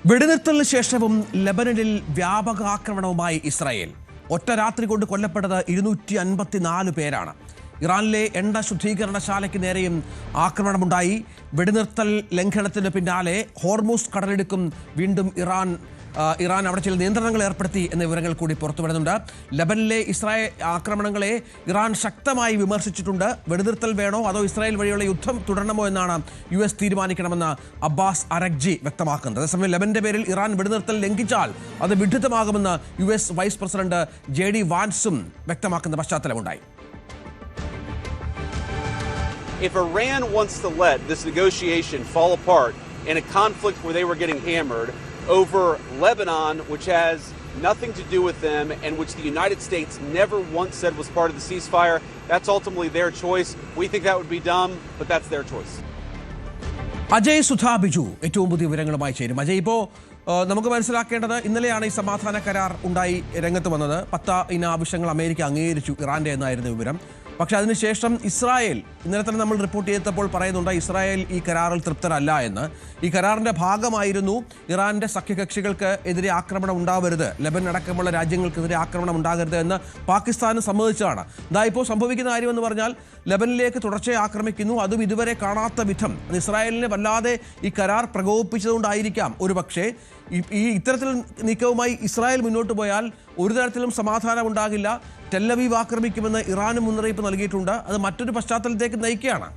വെടിനിർത്തലിന് ശേഷവും ലെബനനിൽ വ്യാപകാക്രമണവുമായി ഇസ്രായേൽ. ഒറ്റ രാത്രി കൊണ്ട് കൊല്ലപ്പെട്ടത് 254 പേരാണ്. ഇറാനിലെ എണ്ണ ശുദ്ധീകരണശാലയ്ക്ക് നേരെയും ആക്രമണമുണ്ടായി. വെടിനിർത്തൽ ലംഘനത്തിന് പിന്നാലെ ഹോർമൂസ് കടലിടുക്കും വീണ്ടും ഇറാൻ അവിടെ ചില നിയന്ത്രണങ്ങൾ ഏർപ്പെടുത്തി എന്ന വിവരങ്ങൾ കൂടി പുറത്തു വരുന്നുണ്ട്. ലെബനിലെ ഇസ്രായേൽ ആക്രമണങ്ങളെ ഇറാൻ ശക്തമായി വിമർശിച്ചിട്ടുണ്ട്. വെടിനിർത്തൽ വേണോ അതോ ഇസ്രായേൽ വഴിയുള്ള യുദ്ധം തുടരണമോ എന്നാണ് US തീരുമാനിക്കണമെന്ന് അബ്ബാസ് അരഗ്ജി വ്യക്തമാക്കുന്നത്. അതേസമയം ലെബന്റെ പേരിൽ ഇറാൻ വെടിനിർത്തൽ ലംഘിച്ചാൽ അത് വിഡ്ഢിത്തമാകുമെന്ന് US വൈസ് പ്രസിഡന്റ് JD വാൻസും വ്യക്തമാക്കുന്ന പശ്ചാത്തലമുണ്ടായി. If Iran wants to let this negotiation fall apart in a conflict where they were getting hammered over Lebanon, which has nothing to do with them and which the United States never once said was part of the ceasefire, that's ultimately their choice. We think that would be dumb, but that's their choice. Ajay Sudha Biju ഏറ്റവും പുതിയ വിവരങ്ങളുമായി ചേരും. അജയ്, ഇപ്പോൾ നമുക്ക് മനസ്സിലാക്കേണ്ടത് ഇന്നലെയാണ് ഈ സമാധാന കരാർ ഉണ്ടായി രംഗത്ത് വന്നത്. 10 ഇന ആവശ്യങ്ങൾ അമേരിക്ക അംഗീകരിച്ചു ഇറാന്റെ എന്നായിരുന്നു വിവരം. പക്ഷേ അതിനുശേഷം ഇസ്രായേൽ ഇന്നലെ തന്നെ നമ്മൾ റിപ്പോർട്ട് ചെയ്തപ്പോൾ പറയുന്നുണ്ട് ഇസ്രായേൽ ഈ കരാറിൽ തൃപ്തരല്ല എന്ന്. ഈ കരാറിൻ്റെ ഭാഗമായിരുന്നു ഇറാന്റെ സഖ്യകക്ഷികൾക്ക് എതിരെ ആക്രമണം ഉണ്ടാവരുത്, ലെബനൻ അടക്കമുള്ള രാജ്യങ്ങൾക്കെതിരെ ആക്രമണം ഉണ്ടാകരുത് എന്ന് പാകിസ്ഥാന് സമ്മതിച്ചതാണ്. ഇതാ ഇപ്പോൾ സംഭവിക്കുന്ന കാര്യമെന്ന് പറഞ്ഞാൽ ലെബനിലേക്ക് തുടർച്ചയായി ആക്രമിക്കുന്നു. അതും ഇതുവരെ കാണാത്ത വിധം. അത് ഇസ്രായേലിനെ വല്ലാതെ ഈ കരാർ പ്രകോപിപ്പിച്ചതുകൊണ്ടായിരിക്കാം ഒരുപക്ഷേ. ഈ ഇത്തരത്തിൽ നീക്കവുമായി ഇസ്രായേൽ മുന്നോട്ട് പോയാൽ ഒരു തരത്തിലും സമാധാനം ഉണ്ടാകില്ല. ടെല്ലവീവ് ആക്രമിക്കുമെന്ന് ഇറാനും മുന്നറിയിപ്പ് നൽകിയിട്ടുണ്ട്. അത് മറ്റൊരു പശ്ചാത്തലത്തേക്ക് നയിക്കുകയാണ്.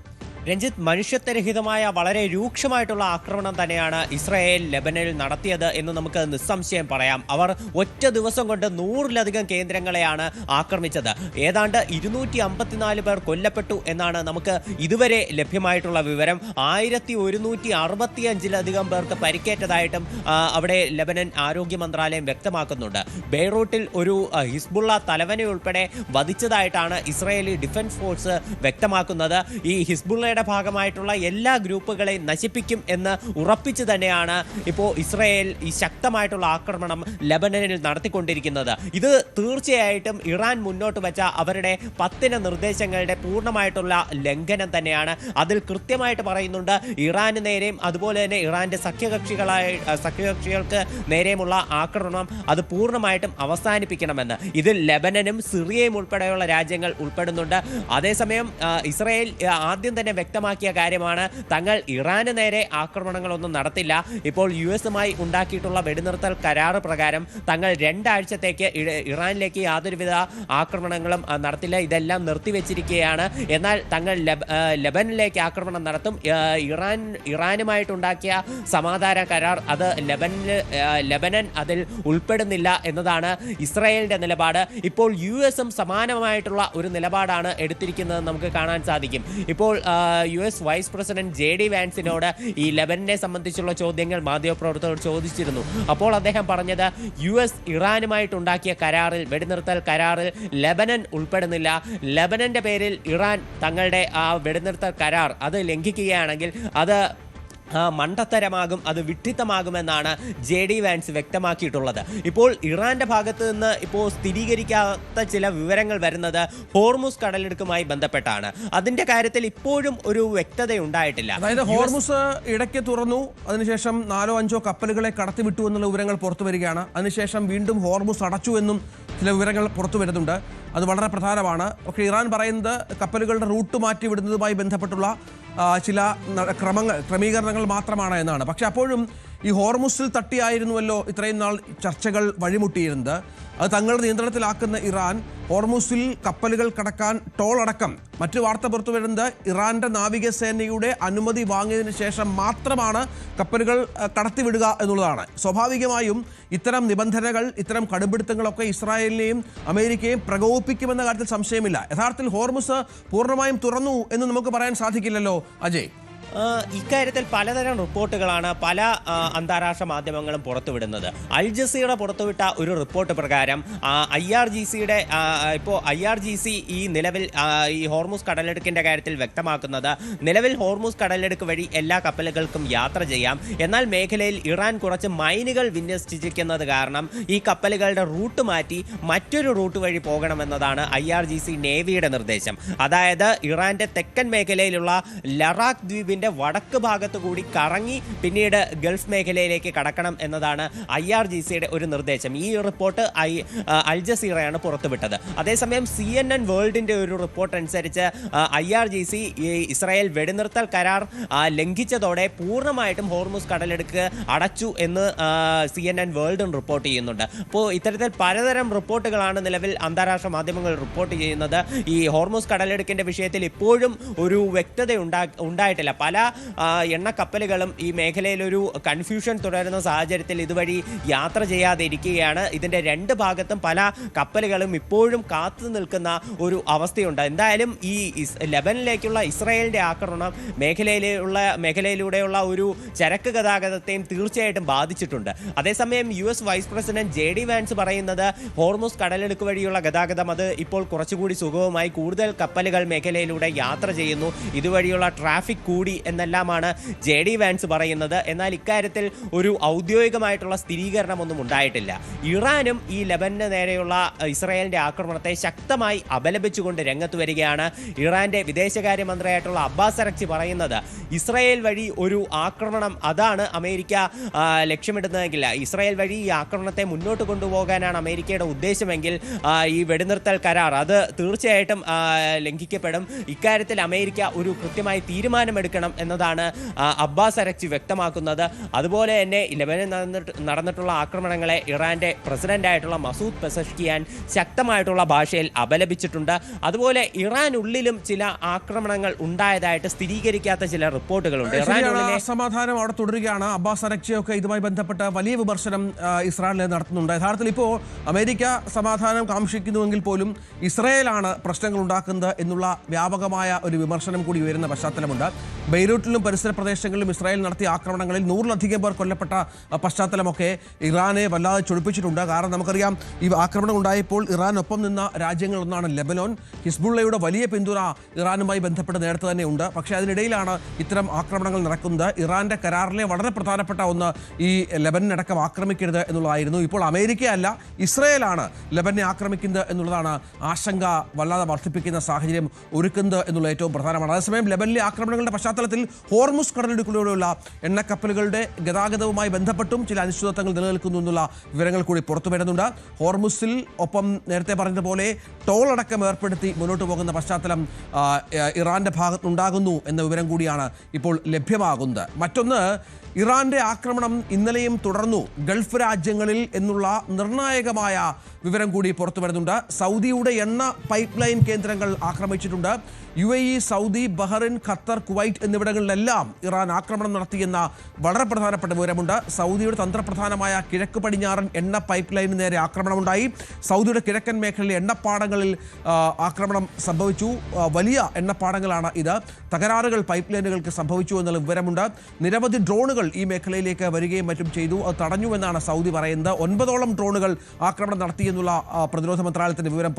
രഞ്ജിത്ത്, മനുഷ്യത്വരഹിതമായ വളരെ രൂക്ഷമായിട്ടുള്ള ആക്രമണം തന്നെയാണ് ഇസ്രായേൽ ലെബനനിൽ നടത്തിയത് എന്ന് നമുക്ക് നിസ്സംശയം പറയാം. അവർ ഒറ്റ ദിവസം കൊണ്ട് 100-ലധികം കേന്ദ്രങ്ങളെയാണ് ആക്രമിച്ചത്. ഏതാണ്ട് 254 പേർ കൊല്ലപ്പെട്ടു എന്നാണ് നമുക്ക് ഇതുവരെ ലഭ്യമായിട്ടുള്ള വിവരം. 1165-ലധികം പേർക്ക് പരിക്കേറ്റതായിട്ടും അവിടെ ലെബനൻ ആരോഗ്യ മന്ത്രാലയം വ്യക്തമാക്കുന്നുണ്ട്. ബെയ്റൂട്ടിൽ ഒരു ഹിസ്ബുള്ള തലവനെ ഉൾപ്പെടെ വധിച്ചതായിട്ടാണ് ഇസ്രായേലി ഡിഫൻസ് ഫോഴ്സ് വ്യക്തമാക്കുന്നത്. ഈ ഹിസ്ബുള്ള ഭാഗമായിട്ടുള്ള എല്ലാ ഗ്രൂപ്പുകളെയും നശിപ്പിക്കും എന്ന് ഉറപ്പിച്ചു തന്നെയാണ് ഇപ്പോൾ ഇസ്രായേൽ ഈ ശക്തമായിട്ടുള്ള ആക്രമണം ലെബനനിൽ നടത്തിക്കൊണ്ടിരിക്കുന്നത്. ഇത് തീർച്ചയായിട്ടും ഇറാൻ മുന്നോട്ട് വെച്ച അവരുടെ 10 നിർദ്ദേശങ്ങളുടെ പൂർണ്ണമായിട്ടുള്ള ലംഘനം തന്നെയാണ്. അതിൽ കൃത്യമായിട്ട് പറയുന്നുണ്ട് ഇറാന് നേരെയും അതുപോലെ തന്നെ ഇറാന്റെ സഖ്യകക്ഷികൾക്ക് നേരെയുമുള്ള ആക്രമണം അത് പൂർണ്ണമായിട്ടും അവസാനിപ്പിക്കണമെന്ന്. ഇതിൽ ലെബനനും സിറിയയും ഉൾപ്പെടെയുള്ള രാജ്യങ്ങൾ ഉൾപ്പെടുന്നുണ്ട്. അതേസമയം ഇസ്രായേൽ ആദ്യം തന്നെ വ്യക്തമാക്കിയ കാര്യമാണ് തങ്ങൾ ഇറാന് നേരെ ആക്രമണങ്ങളൊന്നും നടത്തില്ല. ഇപ്പോൾ US-മായി ഉണ്ടാക്കിയിട്ടുള്ള വെടിനിർത്തൽ കരാറ് പ്രകാരം തങ്ങൾ 2 ആഴ്ചത്തേക്ക് ഇറാനിലേക്ക് യാതൊരുവിധ ആക്രമണങ്ങളും നടത്തില്ല. ഇതെല്ലാം നിർത്തിവെച്ചിരിക്കുകയാണ്. എന്നാൽ തങ്ങൾ ലെബനിലേക്ക് ആക്രമണം നടത്തും. ഇറാനുമായിട്ടുണ്ടാക്കിയ സമാധാന കരാർ അത് ലെബനൻ അതിൽ ഉൾപ്പെടുന്നില്ല എന്നതാണ് ഇസ്രായേലിന്റെ നിലപാട്. ഇപ്പോൾ US-ഉം സമാനമായിട്ടുള്ള ഒരു നിലപാടാണ് എടുത്തിരിക്കുന്നത് നമുക്ക് കാണാൻ സാധിക്കും. ഇപ്പോൾ US വൈസ് പ്രസിഡന്റ് JD വാൻസിനോട് ഈ ലെബനനെ സംബന്ധിച്ചുള്ള ചോദ്യങ്ങൾ മാധ്യമപ്രവർത്തകർ ചോദിച്ചിരുന്നു. അപ്പോൾ അദ്ദേഹം പറഞ്ഞത് US ഇറാനുമായിട്ടുണ്ടാക്കിയ കരാറിൽ, വെടിനിർത്തൽ കരാറിൽ ലെബനൻ ഉൾപ്പെടുന്നില്ല. ലെബനന്റെ പേരിൽ ഇറാൻ തങ്ങളുടെ ആ വെടിനിർത്തൽ കരാർ അത് ലംഘിക്കുകയാണെങ്കിൽ അത് മണ്ടത്തരമാകും, അത് വിഡ്ഢിത്തമാകുമെന്നാണ് JD വാൻസ് വ്യക്തമാക്കിയിട്ടുള്ളത്. ഇപ്പോൾ ഇറാന്റെ ഭാഗത്ത് നിന്ന് ഇപ്പോൾ സ്ഥിരീകരിക്കാത്ത ചില വിവരങ്ങൾ വരുന്നത് ഹോർമുസ് കടലിടുക്കുമായി ബന്ധപ്പെട്ടാണ്. അതിന്റെ കാര്യത്തിൽ ഇപ്പോഴും ഒരു വ്യക്തത ഉണ്ടായിട്ടില്ല. അതായത് ഹോർമുസ് ഇടയ്ക്ക് തുറന്നു, അതിനുശേഷം 4-5 കപ്പലുകളെ കടത്തിവിട്ടു എന്നുള്ള വിവരങ്ങൾ പുറത്തു വരികയാണ്. അതിനുശേഷം വീണ്ടും ഹോർമുസ് അടച്ചു എന്നും ചില വിവരങ്ങൾ പുറത്തു വരുന്നുണ്ട്. അത് വളരെ പ്രധാനമാണ്. പക്ഷേ ഇറാൻ പറയുന്നത് കപ്പലുകളുടെ റൂട്ട് മാറ്റി വിടുന്നതുമായി ബന്ധപ്പെട്ടുള്ള ചില ക്രമീകരണങ്ങൾ മാത്രമാണ് എന്നാണ്. പക്ഷെ അപ്പോഴും ഈ ഹോർമുസിൽ തട്ടിയായിരുന്നുവല്ലോ ഇത്രയും നാൾ ചർച്ചകൾ വഴിമുട്ടിയിരുന്നത്. അത് തങ്ങളുടെ നിയന്ത്രണത്തിലാക്കുന്ന ഇറാൻ ഹോർമുസിൽ കപ്പലുകൾ കടക്കാൻ ടോൾ അടക്കം മറ്റു വാർത്ത പുറത്തു വരുന്നത് ഇറാന്റെ നാവികസേനയുടെ അനുമതി വാങ്ങിയതിന് ശേഷം മാത്രമാണ് കപ്പലുകൾ കടത്തിവിടുക എന്നുള്ളതാണ്. സ്വാഭാവികമായും ഇത്തരം നിബന്ധനകൾ, ഇത്തരം കടുംപിടുത്തങ്ങളൊക്കെ ഇസ്രായേലിനെയും അമേരിക്കയും പ്രകോപിപ്പിക്കുമെന്ന കാര്യത്തിൽ സംശയമില്ല. യഥാർത്ഥത്തിൽ ഹോർമുസ് പൂർണ്ണമായും തുറന്നു എന്ന് നമുക്ക് പറയാൻ സാധിക്കില്ലല്ലോ അജയ്. ഇക്കാര്യത്തിൽ പലതരം റിപ്പോർട്ടുകളാണ് പല അന്താരാഷ്ട്ര മാധ്യമങ്ങളും പുറത്തുവിടുന്നത്. അൽ ജസീറ പുറത്തുവിട്ട ഒരു റിപ്പോർട്ട് പ്രകാരം IRGC ഈ നിലവിൽ ഈ ഹോർമുസ് കടലെടുക്കിൻ്റെ കാര്യത്തിൽ വ്യക്തമാക്കുന്നത് നിലവിൽ ഹോർമുസ് കടലെടുക്ക് വഴി എല്ലാ കപ്പലുകൾക്കും യാത്ര ചെയ്യാം. എന്നാൽ മേഖലയിൽ ഇറാൻ കുറച്ച് മൈനുകൾ വിന്യസിച്ചിരിക്കുന്നത് കാരണം ഈ കപ്പലുകളുടെ റൂട്ട് മാറ്റി മറ്റൊരു റൂട്ട് വഴി പോകണമെന്നതാണ് IRGC നേവിയുടെ നിർദ്ദേശം. അതായത് ഇറാന്റെ തെക്കൻ മേഖലയിലുള്ള ലറാഖ് ദ്വീപിന് കടലിടുക്കിന്റെ വടക്ക് ഭാഗത്ത് കൂടി കറങ്ങി പിന്നീട് ഗൾഫ് മേഖലയിലേക്ക് കടക്കണം എന്നതാണ് IRGCയുടെ ഒരു നിർദ്ദേശം. ഈ റിപ്പോർട്ട് അൽ ജസീറയാണ് പുറത്തുവിട്ടത്. അതേസമയം CNN വേൾഡിന്റെ ഒരു റിപ്പോർട്ട് അനുസരിച്ച് IRGC ഇസ്രായേൽ വെടിനിർത്തൽ കരാർ ലംഘിച്ചതോടെ പൂർണ്ണമായിട്ടും ഹോർമുസ് കടലിടുക്ക് അടച്ചു എന്ന് CNN വേൾഡും റിപ്പോർട്ട് ചെയ്യുന്നുണ്ട്. അപ്പോൾ ഇത്തരത്തിൽ പലതരം റിപ്പോർട്ടുകളാണ് നിലവിൽ അന്താരാഷ്ട്ര മാധ്യമങ്ങൾ റിപ്പോർട്ട് ചെയ്യുന്നത്. ഈ ഹോർമുസ് കടലിടുക്കിന്റെ വിഷയത്തിൽ ഇപ്പോഴും ഒരു വ്യക്തത ഉണ്ടായിട്ടില്ല. പല എണ്ണക്കപ്പലുകളും ഈ മേഖലയിൽ ഒരു കൺഫ്യൂഷൻ തുടരുന്ന സാഹചര്യത്തിൽ ഇതുവഴി യാത്ര ചെയ്യാതെ ഇരിക്കുകയാണ്. ഇതിന്റെ രണ്ട് ഭാഗത്തും പല കപ്പലുകളും ഇപ്പോഴും കാത്തു നിൽക്കുന്ന ഒരു അവസ്ഥയുണ്ട്. എന്തായാലും ഈ ലെബനിലേക്കുള്ള ഇസ്രായേലിന്റെ ആക്രമണം മേഖലയിലൂടെയുള്ള ഒരു ചരക്ക് ഗതാഗതത്തെയും തീർച്ചയായിട്ടും ബാധിച്ചിട്ടുണ്ട്. അതേസമയം US vice president JD Vance പറയുന്നത് ഹോർമുസ് കടലിടുക്ക് വഴിയുള്ള ഗതാഗതം അത് ഇപ്പോൾ കുറച്ചുകൂടി സുഗമമായി, കൂടുതൽ കപ്പലുകൾ മേഖലയിലൂടെ യാത്ര ചെയ്യുന്നു, ഇതുവഴിയുള്ള ട്രാഫിക് കൂടി എന്നെല്ലാമാണ് JD വാൻസ് പറയുന്നത്. എന്നാൽ ഇക്കാര്യത്തിൽ ഒരു ഔദ്യോഗികമായിട്ടുള്ള സ്ഥിരീകരണമൊന്നും ഉണ്ടായിട്ടില്ല. ഇറാനും ഈ ലെബനന് നേരെയുള്ള ഇസ്രായേലിന്റെ ആക്രമണത്തെ ശക്തമായി അപലപിച്ചുകൊണ്ട് രംഗത്ത് വരികയാണ്. ഇറാന്റെ വിദേശകാര്യമന്ത്രിയായിട്ടുള്ള അബ്ബാസ് അരക്ചി പറയുന്നത് ഇസ്രായേൽ വഴി ഒരു ആക്രമണം അതാണ് അമേരിക്ക ലക്ഷ്യമിടുന്നതെങ്കിൽ, ഇസ്രായേൽ വഴി ഈ ആക്രമണത്തെ മുന്നോട്ട് കൊണ്ടുപോകാനാണ് അമേരിക്കയുടെ ഉദ്ദേശമെങ്കിൽ ഈ വെടിനിർത്തൽ കരാർ അത് തീർച്ചയായിട്ടും ലംഘിക്കപ്പെടും. ഇക്കാര്യത്തിൽ അമേരിക്ക ഒരു കൃത്യമായി തീരുമാനമെടുക്കണം എന്നതാണ് അബ്ബാസ് അരക്ചി വ്യക്തമാക്കുന്നത്. അതുപോലെ തന്നെ ലെബനനിൽ നടന്നിട്ടുള്ള ആക്രമണങ്ങളെ ഇറാന്റെ പ്രസിഡന്റായിട്ടുള്ള മസൂദ് പെസഷ്കിയാൻ ശക്തമായിട്ടുള്ള ഭാഷയിൽ അപലപിച്ചിട്ടുണ്ട്. അതുപോലെ ഇറാനുള്ളിലും ചില ആക്രമണങ്ങൾ ഉണ്ടായതായിട്ട് സ്ഥിരീകരിക്കാത്ത ചില റിപ്പോർട്ടുകളുണ്ട്. സമാധാനം അവിടെ തുടരുകയാണ്. അബ്ബാസ് അരക്ചിയൊക്കെ ഇതുമായി ബന്ധപ്പെട്ട വലിയ വിമർശനം ഇസ്രായേലിൽ നടത്തുന്നുണ്ട്. യഥാർത്ഥത്തിൽ ഇപ്പോൾ അമേരിക്ക സമാധാനം കാക്ഷിക്കുന്നുവെങ്കിൽ പോലും ഇസ്രായേലാണ് പ്രശ്നങ്ങൾ ഉണ്ടാക്കുന്നത് എന്നുള്ള വ്യാപകമായ ഒരു വിമർശനം കൂടി ഉയരുന്ന പശ്ചാത്തലമുണ്ട്. ബെയ്റൂട്ടിലും പരിസര പ്രദേശങ്ങളിലും ഇസ്രായേൽ നടത്തിയ ആക്രമണങ്ങളിൽ 100-ലധികം പേർ കൊല്ലപ്പെട്ട പശ്ചാത്തലമൊക്കെ ഇറാനെ വല്ലാതെ ചൊടിപ്പിച്ചിട്ടുണ്ട്. കാരണം നമുക്കറിയാം, ഈ ആക്രമണം ഉണ്ടായപ്പോൾ ഇറാനൊപ്പം നിന്ന രാജ്യങ്ങളൊന്നാണ് ലെബനോൻ. ഹിസ്ബുള്ളയുടെ വലിയ പിന്തുണ ഇറാനുമായി ബന്ധപ്പെട്ട് നേരത്തെ തന്നെ ഉണ്ട്. പക്ഷേ അതിനിടയിലാണ് ഇത്തരം ആക്രമണങ്ങൾ നടക്കുന്നത്. ഇറാന്റെ കരാറിലെ വളരെ പ്രധാനപ്പെട്ട ഒന്ന് ഈ ലെബനനടക്കം ആക്രമിക്കരുത് എന്നുള്ളതായിരുന്നു. ഇപ്പോൾ അമേരിക്കയല്ല, ഇസ്രായേലാണ് ലെബനെ ആക്രമിക്കുന്നത് എന്നുള്ളതാണ് ആശങ്ക വല്ലാതെ വർദ്ധിപ്പിക്കുന്ന സാഹചര്യം ഒരുക്കുന്നത് എന്നുള്ള ഏറ്റവും പ്രധാനമാണ്. അതേസമയം ലെബനിലെ ആക്രമണങ്ങളുടെ പശ്ചാത്തലത്തിൽ ഹോർമുസ് കടലിടുക്കിലൂടെയുള്ള എണ്ണക്കപ്പലുകളുടെ ഗതാഗതവുമായി ബന്ധപ്പെട്ടും ചില അനിശ്ചിതത്വങ്ങൾ നിലനിൽക്കുന്നു എന്നുള്ള വിവരങ്ങൾ കൂടി പുറത്തു വരുന്നുണ്ട്. ഹോർമുസിൽ ഒപ്പം നേരത്തെ പറഞ്ഞതുപോലെ ടോൾ അടക്കം ഏർപ്പെടുത്തി മുന്നോട്ട് പോകുന്ന പശ്ചാത്തലം ഇറാന്റെ ഭാഗത്തുണ്ടാകുന്നു എന്ന വിവരം കൂടിയാണ് ഇപ്പോൾ ലഭ്യമാകുന്നത്. മറ്റൊന്ന്, ഇറാന്റെ ആക്രമണം ഇന്നലെയും തുടർന്നു ഗൾഫ് രാജ്യങ്ങളിൽ എന്നുള്ള നിർണായകമായ വിവരം കൂടി പുറത്തു വരുന്നുണ്ട്. സൗദിയുടെ എണ്ണ പൈപ്പ് ലൈൻ കേന്ദ്രങ്ങൾ ആക്രമിച്ചിട്ടുണ്ട്. UAE, Saudi, Bahrain, Qatar, Kuwait എന്നിവിടങ്ങളിലെല്ലാം ഇറാൻ ആക്രമണം നടത്തിയെന്ന വളരെ പ്രധാനപ്പെട്ട വിവരമുണ്ട്. സൗദിയുടെ തന്ത്രപ്രധാനമായ കിഴക്ക് പടിഞ്ഞാറൻ എണ്ണ പൈപ്പ് ലൈനിന് നേരെ ആക്രമണമുണ്ടായി. സൗദിയുടെ കിഴക്കൻ മേഖലയിലെ എണ്ണപ്പാടങ്ങളിൽ ആക്രമണം സംഭവിച്ചു. വലിയ എണ്ണപ്പാടങ്ങളാണ് ഇത്. തകരാറുകൾ പൈപ്പ് ലൈനുകൾക്ക് സംഭവിച്ചു എന്നുള്ള വിവരമുണ്ട്. നിരവധി ഡ്രോണുകൾ ഈ മേഖലയിലേക്ക് വരികയും മറ്റും ചെയ്തു. അത് തടഞ്ഞുവെന്നാണ് സൗദി പറയുന്നത്. 9ഓളം ഡ്രോണുകൾ ആക്രമണം നടത്തിയെന്നുള്ള പ്രതിരോധ മന്ത്രാലയത്തിന്റെ വിവരം